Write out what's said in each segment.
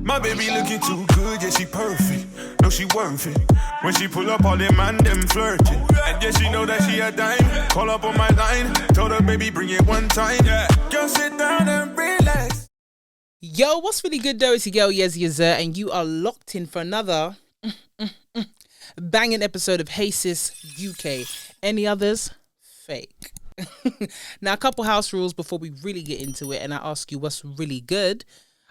My baby looking too good, yeah, she perfect. No, she worth it. When she pull up, all them man, them flirting. And yeah, she know that she a dime. Call up on my line. Told her, baby, bring it one time. Yeah, just sit down and relax. Yo, what's really good though? It's your girl Yezzir, and you are locked in for another banging episode of TheHeySisUK. Any others? Fake. Now, a couple house rules before we really get into it, and I ask you what's really good.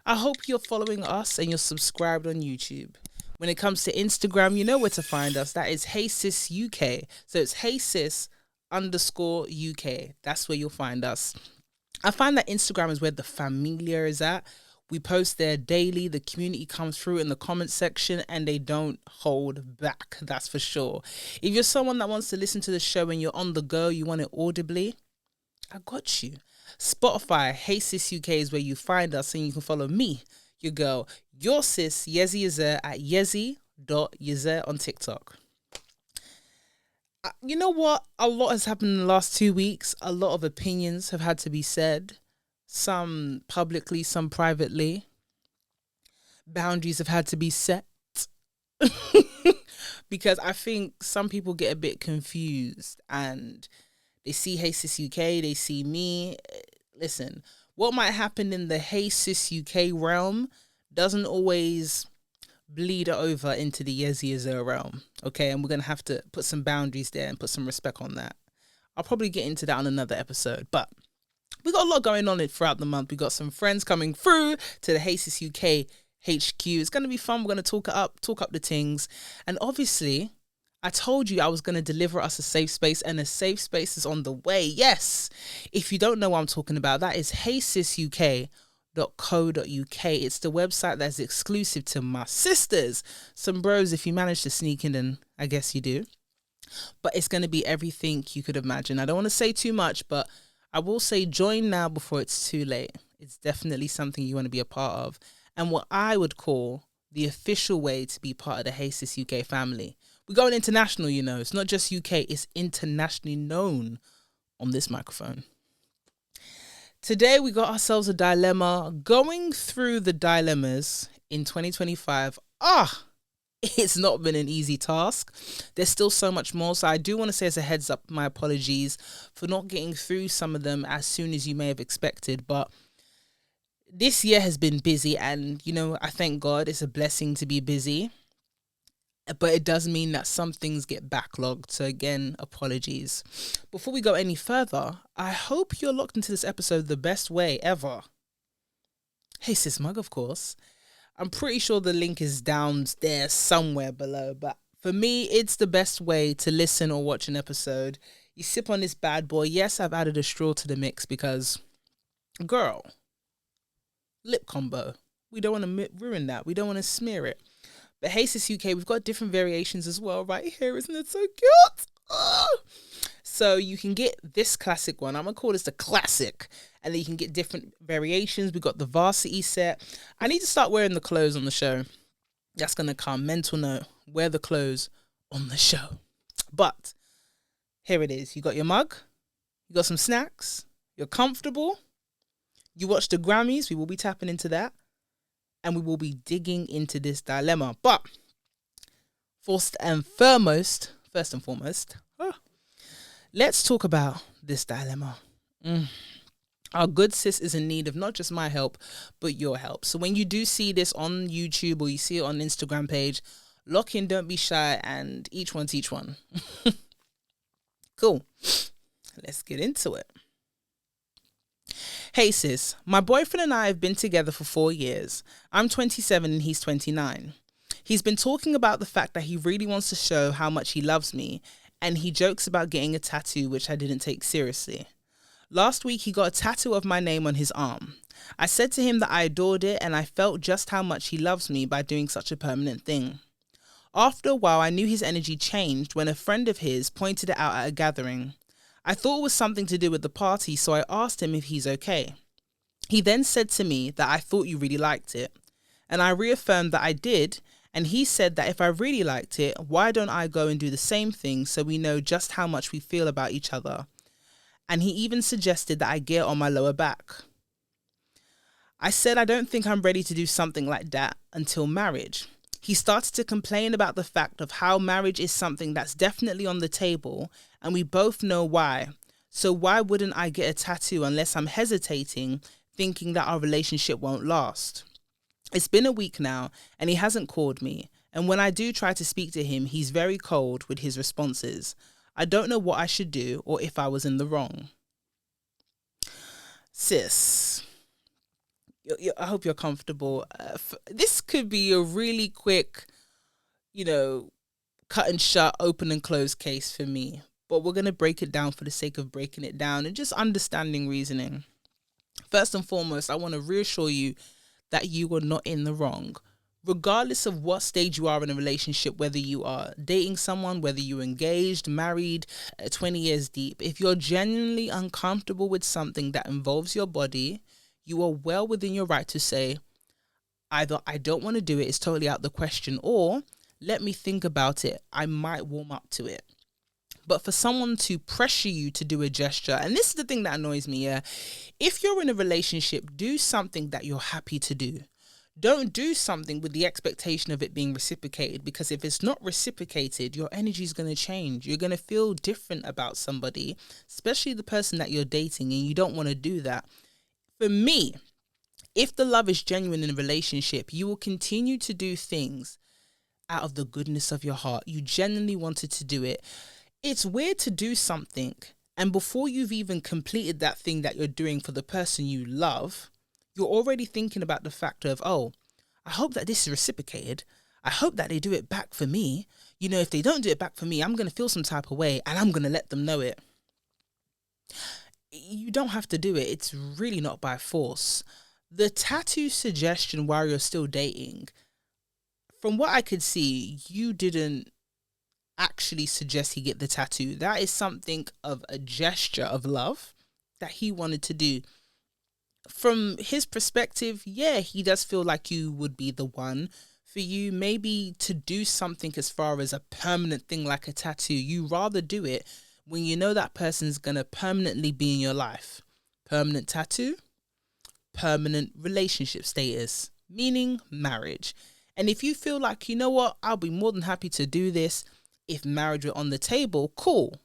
I hope you're following us and you're subscribed on YouTube. When it comes to Instagram, you know where to find us. That is TheHeySisUK. So it's HeySis_UK. That's where you'll find us. I find that Instagram is where the familia is at. We post there daily. The community comes through in the comment section and they don't hold back. That's for sure. If you're someone that wants to listen to the show and you're on the go, you want it audibly, I got you. Spotify, TheHeySisUK is where you find us, and you can follow me, your girl, your sis, Yezzir, at Yezzi.Yezzir on TikTok. You know what? A lot has happened in the last 2 weeks. A lot of opinions have had to be said. Some publicly, some privately. Boundaries have had to be set. Because I think some people get a bit confused and they see TheHeySisUK, they see me. Listen, what might happen in the TheHeySisUK realm doesn't always bleed over into the Yezzir realm, okay? And we're going to have to put some boundaries there and put some respect on that. I'll probably get into that on another episode, but we got a lot going on throughout the month. We got some friends coming through to the TheHeySisUK HQ. It's going to be fun. We're going to talk up the things. And obviously, I told you I was going to deliver us a safe space, and a safe space is on the way. Yes. If you don't know what I'm talking about, that is TheHeySisUK.co.uk. It's the website that's exclusive to my sisters. Some bros, if you manage to sneak in, then I guess you do. But it's going to be everything you could imagine. I don't want to say too much, but I will say join now before it's too late. It's definitely something you want to be a part of. And what I would call the official way to be part of the TheHeySisUK family. We're going international, you know. It's not just UK, it's internationally known on this microphone. Today, we got ourselves a dilemma. Going through the dilemmas in 2025, it's not been an easy task. There's still so much more. So I do want to say as a heads up, my apologies for not getting through some of them as soon as you may have expected. But this year has been busy, and, you know, I thank God. It's a blessing to be busy. But it does mean that some things get backlogged. So again, apologies. Before we go any further, I hope you're locked into this episode the best way ever. Hey, Sis Mug, of course. I'm pretty sure the link is down there somewhere below. But for me, it's the best way to listen or watch an episode. You sip on this bad boy. Yes, I've added a straw to the mix because, girl, lip combo. We don't want to ruin that. We don't want to smear it. But TheHeySisUK, we've got different variations as well right here. Isn't it so cute? So you can get this classic one. I'm going to call this the classic. And then you can get different variations. We've got the varsity set. I need to start wearing the clothes on the show. That's going to come. Mental note. Wear the clothes on the show. But here it is. You got your mug. You got some snacks. You're comfortable. You watch the Grammys. We will be tapping into that. And we will be digging into this dilemma. But first and foremost, let's talk about this dilemma. Our good sis is in need of not just my help, but your help. So when you do see this on YouTube or you see it on Instagram page, lock in, don't be shy, and each one teach one. Cool. Let's get into it. Hey sis, my boyfriend and I have been together for 4 years. I'm 27 and he's 29. He's been talking about the fact that he really wants to show how much he loves me, and he jokes about getting a tattoo, which I didn't take seriously. Last week he got a tattoo of my name on his arm. I said to him that I adored it and I felt just how much he loves me by doing such a permanent thing. After a while I knew his energy changed when a friend of his pointed it out at a gathering. I thought it was something to do with the party, so I asked him if he's okay. He then said to me that I thought you really liked it, and I reaffirmed that I did, and he said that if I really liked it, why don't I go and do the same thing so we know just how much we feel about each other. And he even suggested that I get it on my lower back. I said I don't think I'm ready to do something like that until marriage. He started to complain about the fact of how marriage is something that's definitely on the table, and we both know why. So why wouldn't I get a tattoo unless I'm hesitating, thinking that our relationship won't last? It's been a week now, and he hasn't called me. And when I do try to speak to him, he's very cold with his responses. I don't know what I should do or if I was in the wrong. Sis, I hope you're comfortable. This could be a really quick, cut and shut, open and close case for me. But we're going to break it down for the sake of breaking it down and just understanding reasoning. First and foremost, I want to reassure you that you are not in the wrong. Regardless of what stage you are in a relationship, whether you are dating someone, whether you're engaged, married, 20 years deep, if you're genuinely uncomfortable with something that involves your body, you are well within your right to say, either I don't want to do it, it's totally out the question, or let me think about it, I might warm up to it. But for someone to pressure you to do a gesture, and this is the thing that annoys me, if you're in a relationship, do something that you're happy to do. Don't do something with the expectation of it being reciprocated, because if it's not reciprocated, your energy is going to change. You're going to feel different about somebody, especially the person that you're dating, and you don't want to do that. For me, if the love is genuine in a relationship, you will continue to do things out of the goodness of your heart. You genuinely wanted to do it. It's weird to do something, and before you've even completed that thing that you're doing for the person you love, you're already thinking about the fact of, oh, I hope that this is reciprocated. I hope that they do it back for me. If they don't do it back for me, I'm going to feel some type of way and I'm going to let them know it. You don't have to do it. It's really not by force. The tattoo suggestion while you're still dating, from what I could see, you didn't actually suggest he get the tattoo. That is something of a gesture of love that he wanted to do. From his perspective, yeah, he does feel like you would be the one for you, maybe to do something as far as a permanent thing like a tattoo. You rather do it when you know that person's going to permanently be in your life. Permanent tattoo, permanent relationship status, meaning marriage. And if you feel like, you know what, I'll be more than happy to do this if marriage were on the table, cool.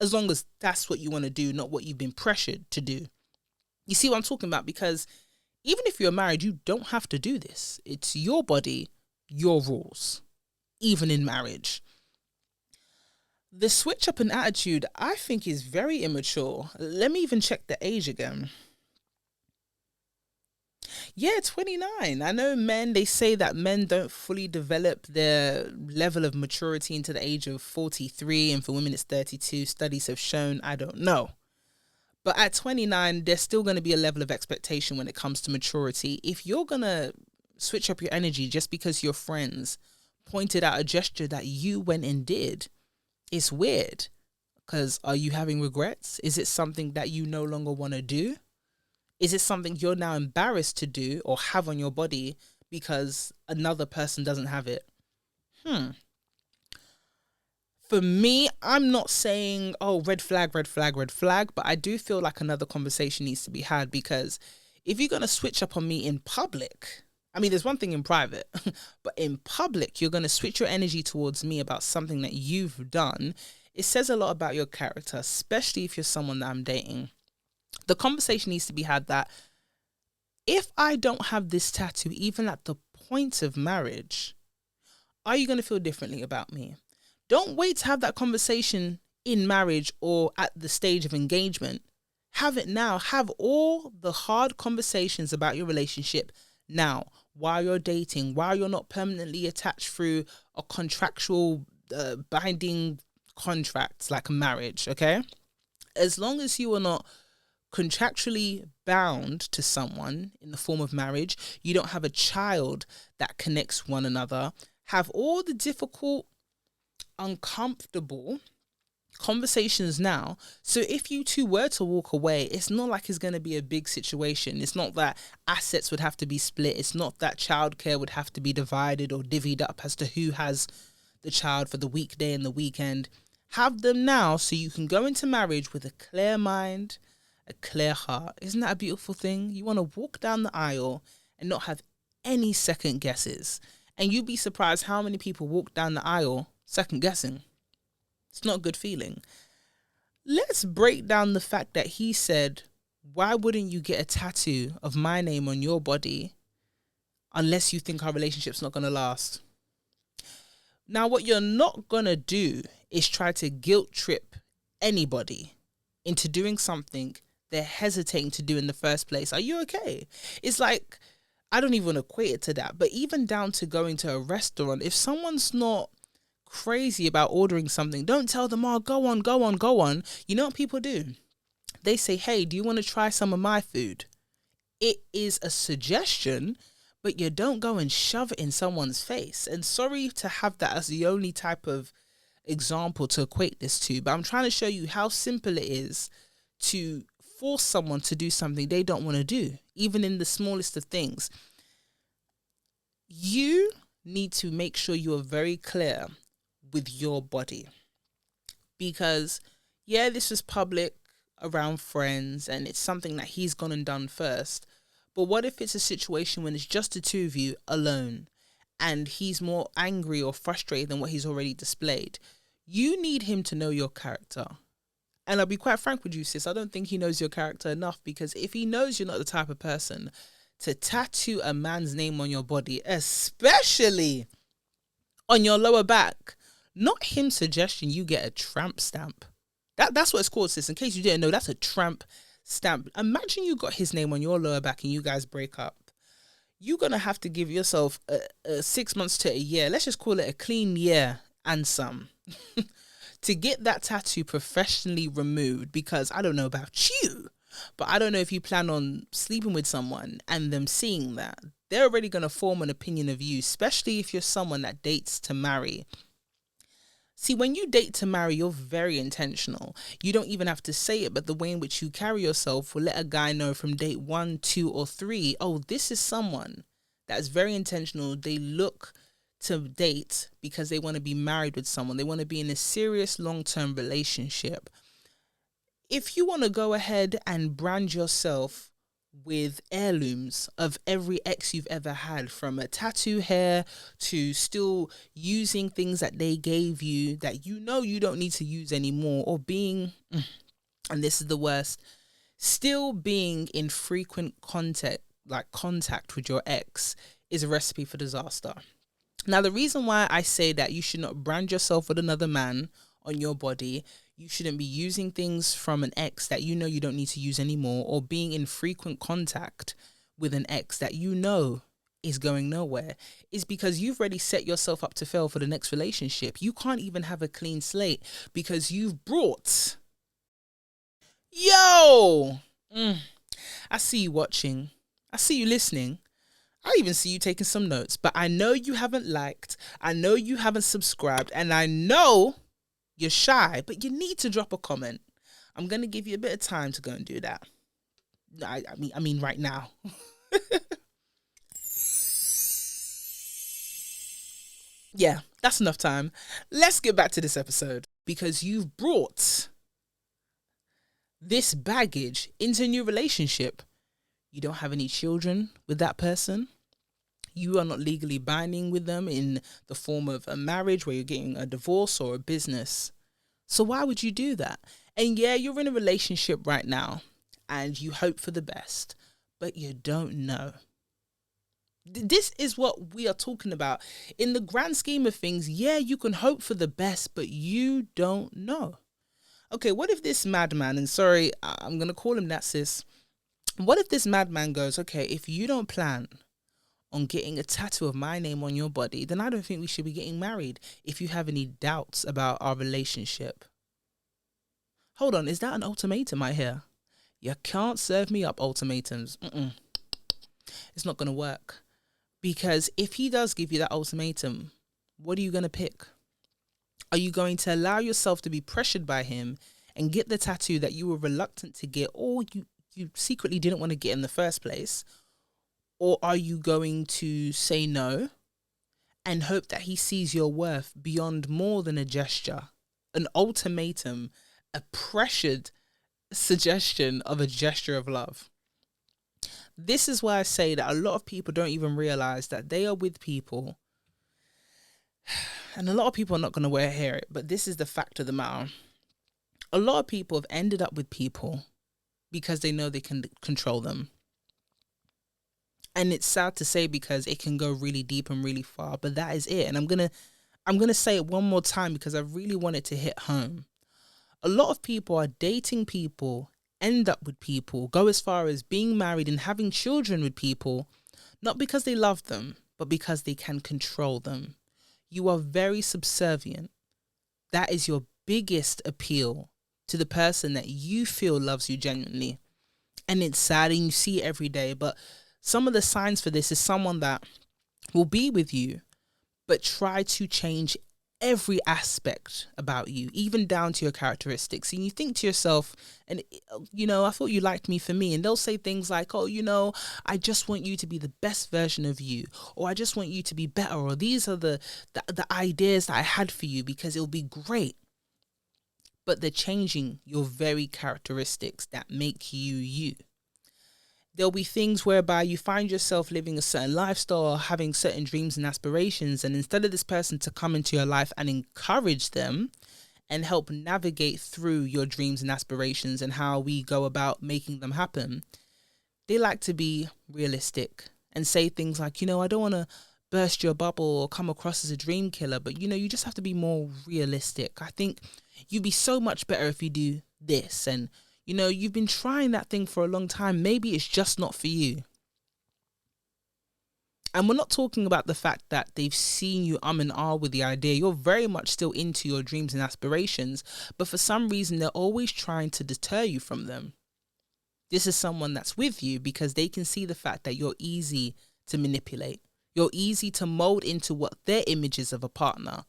As long as that's what you want to do, not what you've been pressured to do. You see what I'm talking about? Because even if you're married, you don't have to do this. It's your body, your rules, even in marriage. The switch up in attitude, I think, is very immature. Let me even check the age again. Yeah, 29. I know they say that men don't fully develop their level of maturity into the age of 43, and for women it's 32. Studies have shown, I don't know. But at 29, there's still going to be a level of expectation when it comes to maturity. If you're going to switch up your energy just because your friends pointed out a gesture that you went and did, it's weird. Because are you having regrets? Is it something that you no longer want to do? Is it something you're now embarrassed to do or have on your body because another person doesn't have it? For me, I'm not saying, oh, red flag, but I do feel like another conversation needs to be had, because if you're going to switch up on me in public, I mean, there's one thing in private, but in public, you're going to switch your energy towards me about something that you've done. It says a lot about your character, especially if you're someone that I'm dating. The conversation needs to be had that if I don't have this tattoo, even at the point of marriage, are you going to feel differently about me? Don't wait to have that conversation in marriage or at the stage of engagement. Have it now. Have all the hard conversations about your relationship now, while you're dating, while you're not permanently attached through a contractual binding contracts like marriage, okay? As long as you are not contractually bound to someone in the form of marriage, you don't have a child that connects one another, have all the difficult, uncomfortable conversations now. So if you two were to walk away, it's not like it's going to be a big situation. It's not that assets would have to be split. It's not that childcare would have to be divided or divvied up as to who has the child for the weekday and the weekend. Have them now so you can go into marriage with a clear mind, a clear heart. Isn't that a beautiful thing? You want to walk down the aisle and not have any second guesses. And you'd be surprised how many people walk down the aisle second guessing. It's not a good feeling. Let's break down the fact that he said, why wouldn't you get a tattoo of my name on your body unless you think our relationship's not going to last? Now, what you're not going to do is try to guilt trip anybody into doing something they're hesitating to do in the first place. Are you okay? It's like, I don't even equate it to that, but even down to going to a restaurant, if someone's not crazy about ordering something, don't tell them, oh, go on, go on, go on. You know what people do? They say, hey, do you want to try some of my food? It is a suggestion, but you don't go and shove it in someone's face. And sorry to have that as the only type of example to equate this to, but I'm trying to show you how simple it is to force someone to do something they don't want to do, even in the smallest of things. You need to make sure you are very clear with your body, because yeah, this is public around friends and it's something that he's gone and done first. But what if it's a situation when it's just the two of you alone and he's more angry or frustrated than what he's already displayed? You need him to know your character. And I'll be quite frank with you, sis. I don't think he knows your character enough, because if he knows you're not the type of person to tattoo a man's name on your body, especially on your lower back, not him suggesting you get a tramp stamp. That's what it's called, sis. In case you didn't know, that's a tramp stamp. Imagine you got his name on your lower back and you guys break up. You're going to have to give yourself 6 months to a year. Let's just call it a clean year and some. To get that tattoo professionally removed, because I don't know about you, but I don't know if you plan on sleeping with someone and them seeing that. They're already going to form an opinion of you, especially if you're someone that dates to marry. See, when you date to marry, you're very intentional. You don't even have to say it, but the way in which you carry yourself will let a guy know from date 1, 2, or 3, oh, this is someone that's very intentional. They look to date because they want to be married with someone. They want to be in a serious long-term relationship. If you want to go ahead and brand yourself with heirlooms of every ex you've ever had, from a tattoo hair to still using things that they gave you that you know you don't need to use anymore, or being, and this is the worst, still being in frequent contact with your ex, is a recipe for disaster. Now, the reason why I say that you should not brand yourself with another man on your body, you shouldn't be using things from an ex that you know you don't need to use anymore, or being in frequent contact with an ex that you know is going nowhere, is because you've already set yourself up to fail for the next relationship. You can't even have a clean slate because you've brought... I see you watching. I see you listening. I even see you taking some notes, but I know you haven't liked, I know you haven't subscribed, and I know you're shy, but you need to drop a comment. I'm going to give you a bit of time to go and do that. I mean right now. Yeah, that's enough time. Let's get back to this episode, because you've brought this baggage into a new relationship. You don't have any children with that person. You are not legally binding with them in the form of a marriage where you're getting a divorce or a business. So why would you do that? And yeah, you're in a relationship right now and you hope for the best, but you don't know. This is what we are talking about. In the grand scheme of things, yeah, you can hope for the best, but you don't know. Okay, what if this madman, and sorry, I'm going to call him that, sis. What if this madman goes, okay, if you don't plan on getting a tattoo of my name on your body, then I don't think we should be getting married. If you have any doubts about our relationship. Hold on, is that an ultimatum I hear? You can't serve me up ultimatums. It's not going to work. Because if he does give you that ultimatum, what are you going to pick? Are you going to allow yourself to be pressured by him and get the tattoo that you were reluctant to get, or you secretly didn't want to get in the first place? Or are you going to say no and hope that he sees your worth beyond more than a gesture, an ultimatum, a pressured suggestion of a gesture of love. This is why I say that a lot of people don't even realize that they are with people, and a lot of people are not going to hear it, but this is the fact of the matter. A lot of people have ended up with people because they know they can control them. And it's sad to say because it can go really deep and really far, but that is it. And I'm gonna say it one more time because I really want it to hit home. A lot of people are dating people, end up with people, go as far as being married and having children with people, not because they love them, but because they can control them. You are very subservient. That is your biggest appeal to the person that you feel loves you genuinely. And it's sad and you see it every day, but some of the signs for this is someone that will be with you, but try to change every aspect about you, even down to your characteristics. And you think to yourself, and I thought you liked me for me. And they'll say things like, oh, I just want you to be the best version of you, or I just want you to be better, or these are the ideas that I had for you because it'll be great. But they're changing your very characteristics that make you you. There'll be things whereby you find yourself living a certain lifestyle or having certain dreams and aspirations. And instead of this person to come into your life and encourage them and help navigate through your dreams and aspirations and how we go about making them happen, they like to be realistic and say things like, I don't want to burst your bubble or come across as a dream killer, but you just have to be more realistic. I think you'd be so much better if you do this, and you've been trying that thing for a long time. Maybe it's just not for you. And we're not talking about the fact that they've seen you and with the idea. You're very much still into your dreams and aspirations, but for some reason, they're always trying to deter you from them. This is someone that's with you because they can see the fact that you're easy to manipulate. You're easy to mold into what their image is of a partner.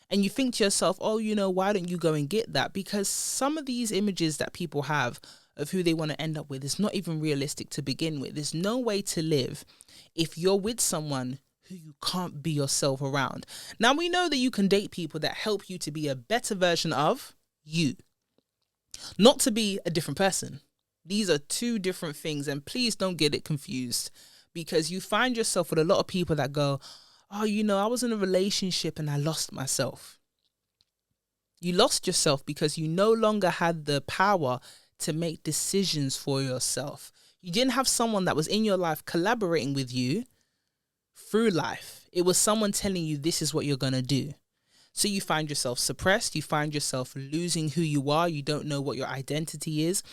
And you think to yourself, oh, why don't you go and get that? Because some of these images that people have of who they want to end up with is not even realistic to begin with. There's no way to live if you're with someone who you can't be yourself around. Now, we know that you can date people that help you to be a better version of you, not to be a different person. These are two different things, and please don't get it confused, because you find yourself with a lot of people that go, oh, I was in a relationship and I lost myself. You lost yourself because you no longer had the power to make decisions for yourself. You didn't have someone that was in your life collaborating with you through life. It was someone telling you this is what you're going to do. So you find yourself suppressed. You find yourself losing who you are. You don't know what your identity is,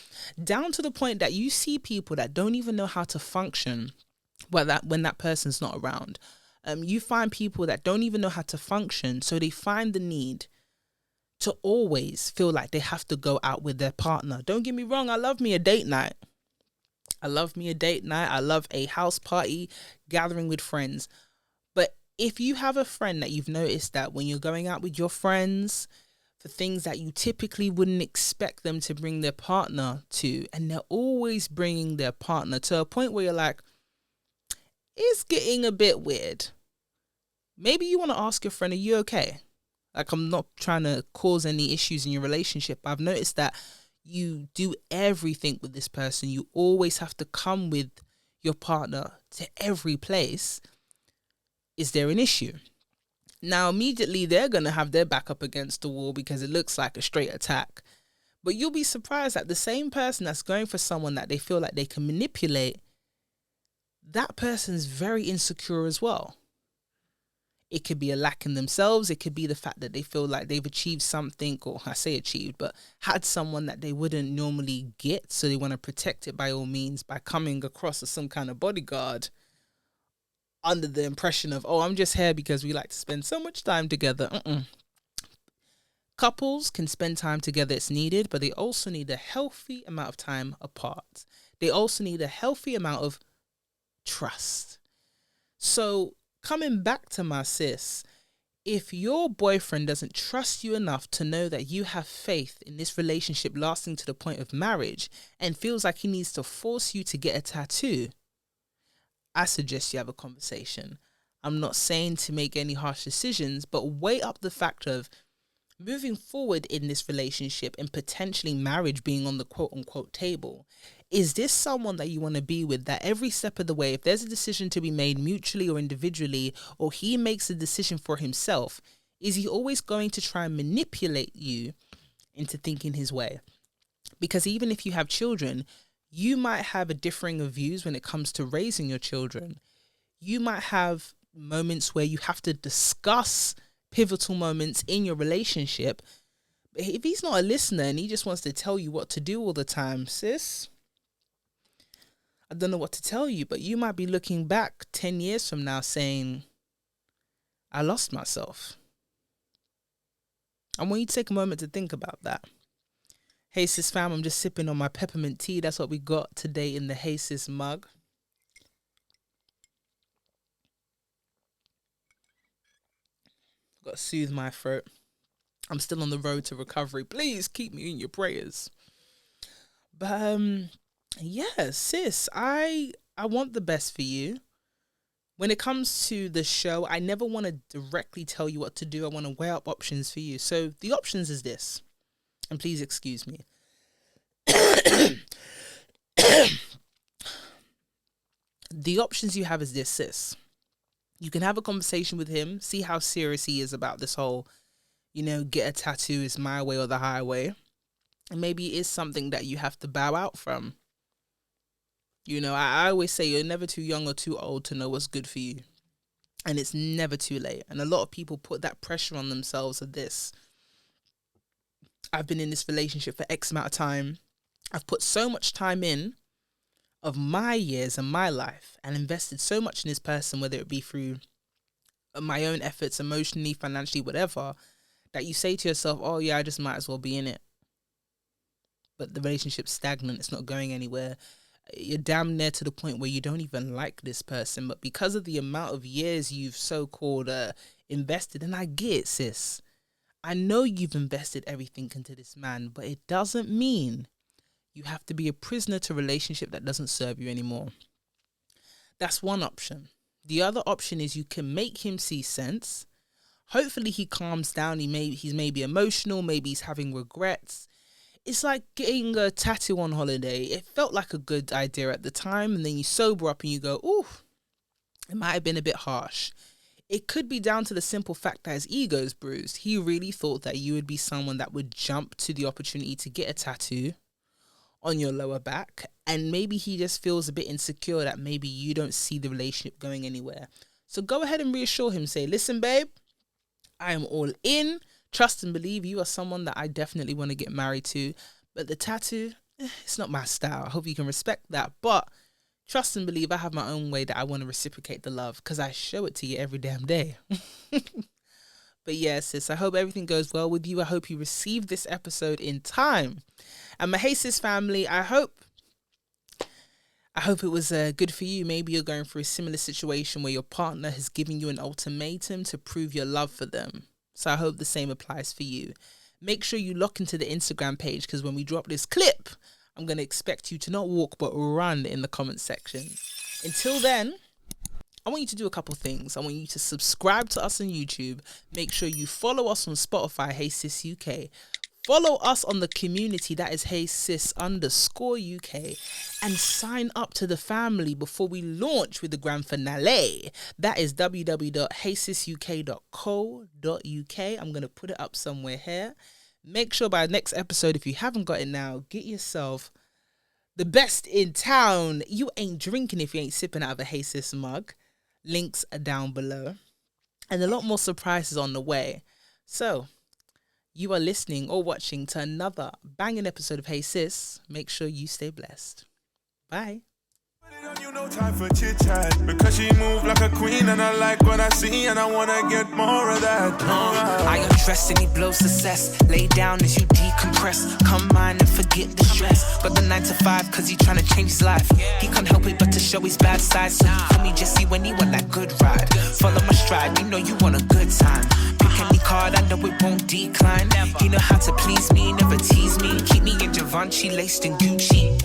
down to the point that you see people that don't even know how to function when that person's not around. You find people that don't even know how to function, so they find the need to always feel like they have to go out with their partner. Don't get me wrong, I love me a date night. I love a house party, gathering with friends. But if you have a friend that you've noticed that when you're going out with your friends for things that you typically wouldn't expect them to bring their partner to, and they're always bringing their partner to a point where you're like, it's getting a bit weird. Maybe you want to ask your friend, are you okay? Like, I'm not trying to cause any issues in your relationship, but I've noticed that you do everything with this person. You always have to come with your partner to every place. Is there an issue? Now, immediately, they're going to have their back up against the wall because it looks like a straight attack. But you'll be surprised that the same person that's going for someone that they feel like they can manipulate, that person's very insecure as well. It could be a lack in themselves. It could be the fact that they feel like they've achieved something, or I say achieved, but had someone that they wouldn't normally get. So they want to protect it by all means by coming across as some kind of bodyguard under the impression of, oh, I'm just here because we like to spend so much time together. Couples can spend time together, it's needed, but they also need a healthy amount of time apart. They also need a healthy amount of trust. So coming back to my sis, if your boyfriend doesn't trust you enough to know that you have faith in this relationship lasting to the point of marriage and feels like he needs to force you to get a tattoo, I suggest you have a conversation. I'm not saying to make any harsh decisions, but weigh up the fact of, moving forward in this relationship and potentially marriage being on the quote unquote table, is this someone that you want to be with, that every step of the way, if there's a decision to be made mutually or individually, or he makes a decision for himself, is he always going to try and manipulate you into thinking his way? Because even if you have children, you might have a differing of views when it comes to raising your children. You might have moments where you have to discuss pivotal moments in your relationship. But if he's not a listener and he just wants to tell you what to do all the time, sis, I don't know what to tell you, but you might be looking back 10 years from now saying, I lost myself. I want you to take a moment to think about that. Hey sis fam, I'm just sipping on my peppermint tea. That's what we got today in the Hey Sis mug. Got to soothe my throat. I'm still on the road to recovery. Please keep me in your prayers. But yeah, sis, I want the best for you. When it comes to the show, I never want to directly tell you what to do. I want to weigh up options for you. So the options is this. And please excuse me. The options you have is this, sis. You can have a conversation with him, see how serious he is about this whole, get a tattoo is my way or the highway. And maybe it is something that you have to bow out from. I always say you're never too young or too old to know what's good for you. And it's never too late. And a lot of people put that pressure on themselves of this. I've been in this relationship for X amount of time. I've put so much time in of my years and my life and invested so much in this person, whether it be through my own efforts, emotionally, financially, whatever, that you say to yourself, oh yeah, I just might as well be in it. But the relationship's stagnant. It's not going anywhere. You're damn near to the point where you don't even like this person. But because of the amount of years you've so-called invested, and I get it, sis. I know you've invested everything into this man, but it doesn't mean you have to be a prisoner to a relationship that doesn't serve you anymore. That's one option. The other option is you can make him see sense. Hopefully he calms down. He's maybe emotional. Maybe he's having regrets. It's like getting a tattoo on holiday. It felt like a good idea at the time, and then you sober up and you go, ooh, it might have been a bit harsh. It could be down to the simple fact that his ego's bruised. He really thought that you would be someone that would jump to the opportunity to get a tattoo on your lower back, and maybe he just feels a bit insecure that maybe you don't see the relationship going anywhere. So go ahead and reassure him. Say, listen, babe, I am all in. Trust and believe you are someone that I definitely want to get married to. But the tattoo, it's not my style. I hope you can respect that. But trust and believe I have my own way that I want to reciprocate the love, because I show it to you every damn day. But yeah, sis, I hope everything goes well with you. I hope you receive this episode in time. And my Hey Sis family, I hope it was good for you. Maybe you're going through a similar situation where your partner has given you an ultimatum to prove your love for them. So I hope the same applies for you. Make sure you lock into the Instagram page, because when we drop this clip, I'm going to expect you to not walk but run in the comment section. Until then, I want you to do a couple things. I want you to subscribe to us on YouTube. Make sure you follow us on Spotify, HeySisUK. Follow us on the community, that is HeySis_UK, and sign up to the family before we launch with the grand finale. That is www.heysisuk.co.uk. I'm going to put it up somewhere here. Make sure by next episode, if you haven't got it now, get yourself the best in town. You ain't drinking if you ain't sipping out of a Hey Sis mug. Links are down below. And a lot more surprises on the way. So, you are listening or watching to another banging episode of Hey Sis. Make sure you stay blessed. Bye. You no time for chit chat, because she move like a queen and I like what I see and I wanna get more of that. I undress and he blows success. Lay down as you decompress. Come on and forget the stress. Got the 9 to 5 cause he tryna change his life. He can't help it but to show his bad side. So he call me Yezzi when he want that good ride. Follow my stride, you know you want a good time. Pick any card, I know it won't decline. He know how to please me, never tease me. Keep me in Givenchy, laced in Gucci.